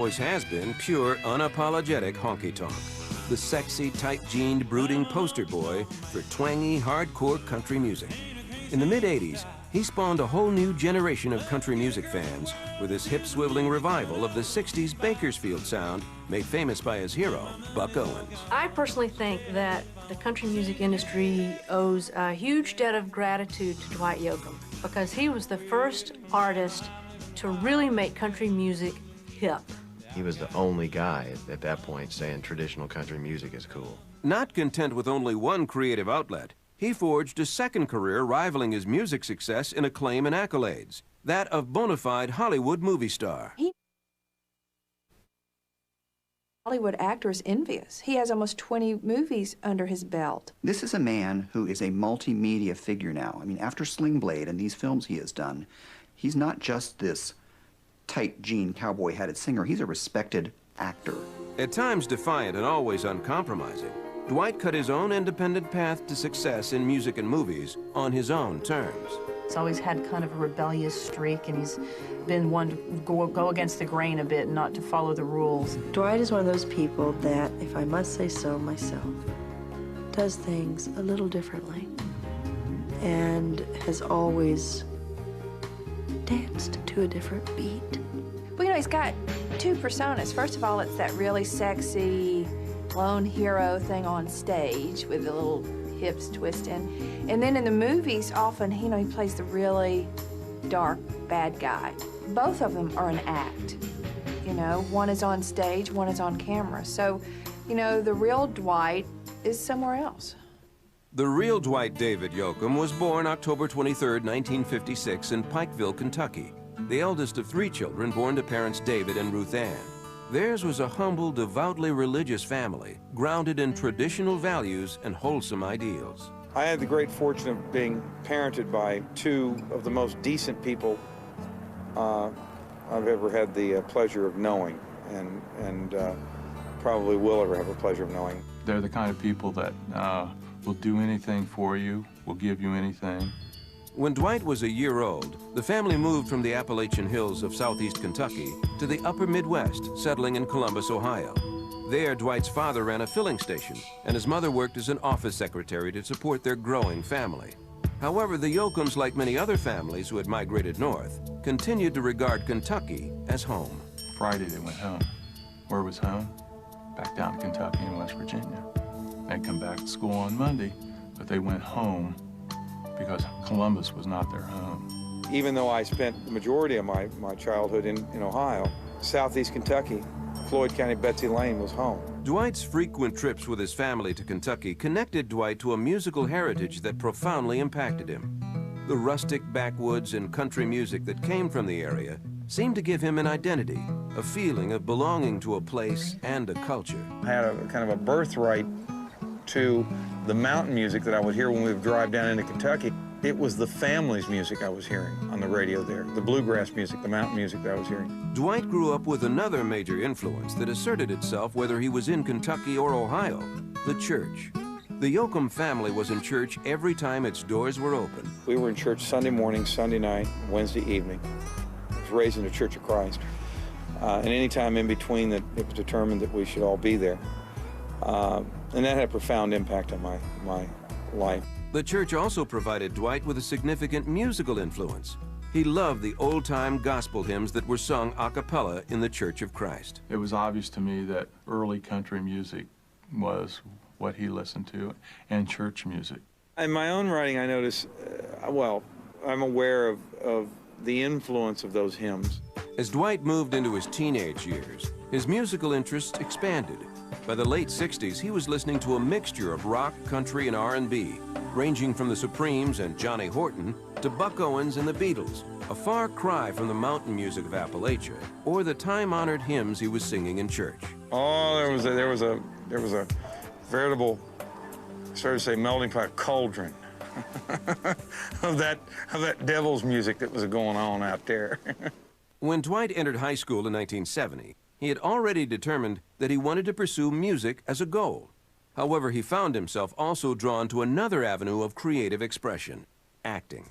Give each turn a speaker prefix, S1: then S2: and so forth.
S1: Always has been pure, unapologetic honky tonk. The sexy, tight-jeaned, brooding poster boy for twangy, hardcore country music. In the mid-'80s, he spawned a whole new generation of country music fans with his hip-swiveling revival of the 60s Bakersfield sound made famous by his hero, Buck Owens.
S2: I personally think that the country music industry owes a huge debt of gratitude to Dwight Yoakam because he was the first artist to really make country music hip.
S3: He was the only guy at that point saying traditional country music is cool.
S1: Not content with only one creative outlet, he forged a second career rivaling his music success in acclaim and accolades, that of bona fide Hollywood movie star.
S4: Hollywood actor is envious. He has almost 20 movies under his belt.
S5: This is a man who is a multimedia figure now. I mean, after Sling Blade and these films he has done, he's not just this tight jean cowboy-hatted singer. He's a respected actor.
S1: At times defiant and always uncompromising, Dwight cut his own independent path to success in music and movies on his own terms.
S6: He's always had kind of a rebellious streak, and he's been one to go against the grain a bit and not to follow the rules.
S7: Dwight is one of those people that, if I must say so myself, does things a little differently and has always danced to a different beat.
S4: Well, you know, he's got two personas. First of all, it's that really sexy lone hero thing on stage with the little hips twisting. And then in the movies, often, you know, he plays the really dark bad guy. Both of them are an act. You know, one is on stage, one is on camera. So, you know, the real Dwight is somewhere else.
S1: The real Dwight David Yoakam was born October 23, 1956 in Pikeville, Kentucky, the eldest of 3 children born to parents David and Ruth Ann. Theirs was a humble, devoutly religious family, grounded in traditional values and wholesome ideals.
S8: I had the great fortune of being parented by 2 of the most decent people I've ever had the pleasure of knowing, and probably will ever have the pleasure of knowing.
S9: They're the kind of people that will do anything for you, will give you anything.
S1: When Dwight was a year old, the family moved from the Appalachian Hills of southeast Kentucky to the upper Midwest, settling in Columbus, Ohio. There, Dwight's father ran a filling station, and his mother worked as an office secretary to support their growing family. However, the Yoakams, like many other families who had migrated north, continued to regard Kentucky as home.
S9: Friday they went home. Where was home? Back down to Kentucky and West Virginia. They'd come back to school on Monday, but they went home because Columbus was not their home.
S8: Even though I spent the majority of my childhood in Ohio, southeast Kentucky, Floyd County, Betsy Lane was home.
S1: Dwight's frequent trips with his family to Kentucky connected Dwight to a musical heritage that profoundly impacted him. The rustic backwoods and country music that came from the area seemed to give him an identity, a feeling of belonging to a place and a culture.
S8: I had a kind of a birthright to the mountain music that I would hear when we would drive down into Kentucky. It was the family's music I was hearing on the radio there, the bluegrass music, the mountain music that I was hearing.
S1: Dwight grew up with another major influence that asserted itself whether he was in Kentucky or Ohio, the church. The Yoakam family was in church every time its doors were open.
S8: We were in church Sunday morning, Sunday night, Wednesday evening. I was raised in the Church of Christ. And any time in between that it was determined that we should all be there. And that had a profound impact on my life.
S1: The church also provided Dwight with a significant musical influence. He loved the old-time gospel hymns that were sung a cappella in the Church of Christ.
S9: It was obvious to me that early country music was what he listened to, and church music.
S8: In my own writing, I notice, well, I'm aware of the influence of those hymns.
S1: As Dwight moved into his teenage years, his musical interests expanded. By the late 60s, he was listening to a mixture of rock, country, and R&B, ranging from the Supremes and Johnny Horton to Buck Owens and the Beatles, a far cry from the mountain music of Appalachia or the time-honored hymns he was singing in church.
S8: Oh, there was a veritable, sort of say, melting pot cauldron of that devil's music that was going on out there.
S1: When Dwight entered high school in 1970, he had already determined that he wanted to pursue music as a goal. However, he found himself also drawn to another avenue of creative expression, acting.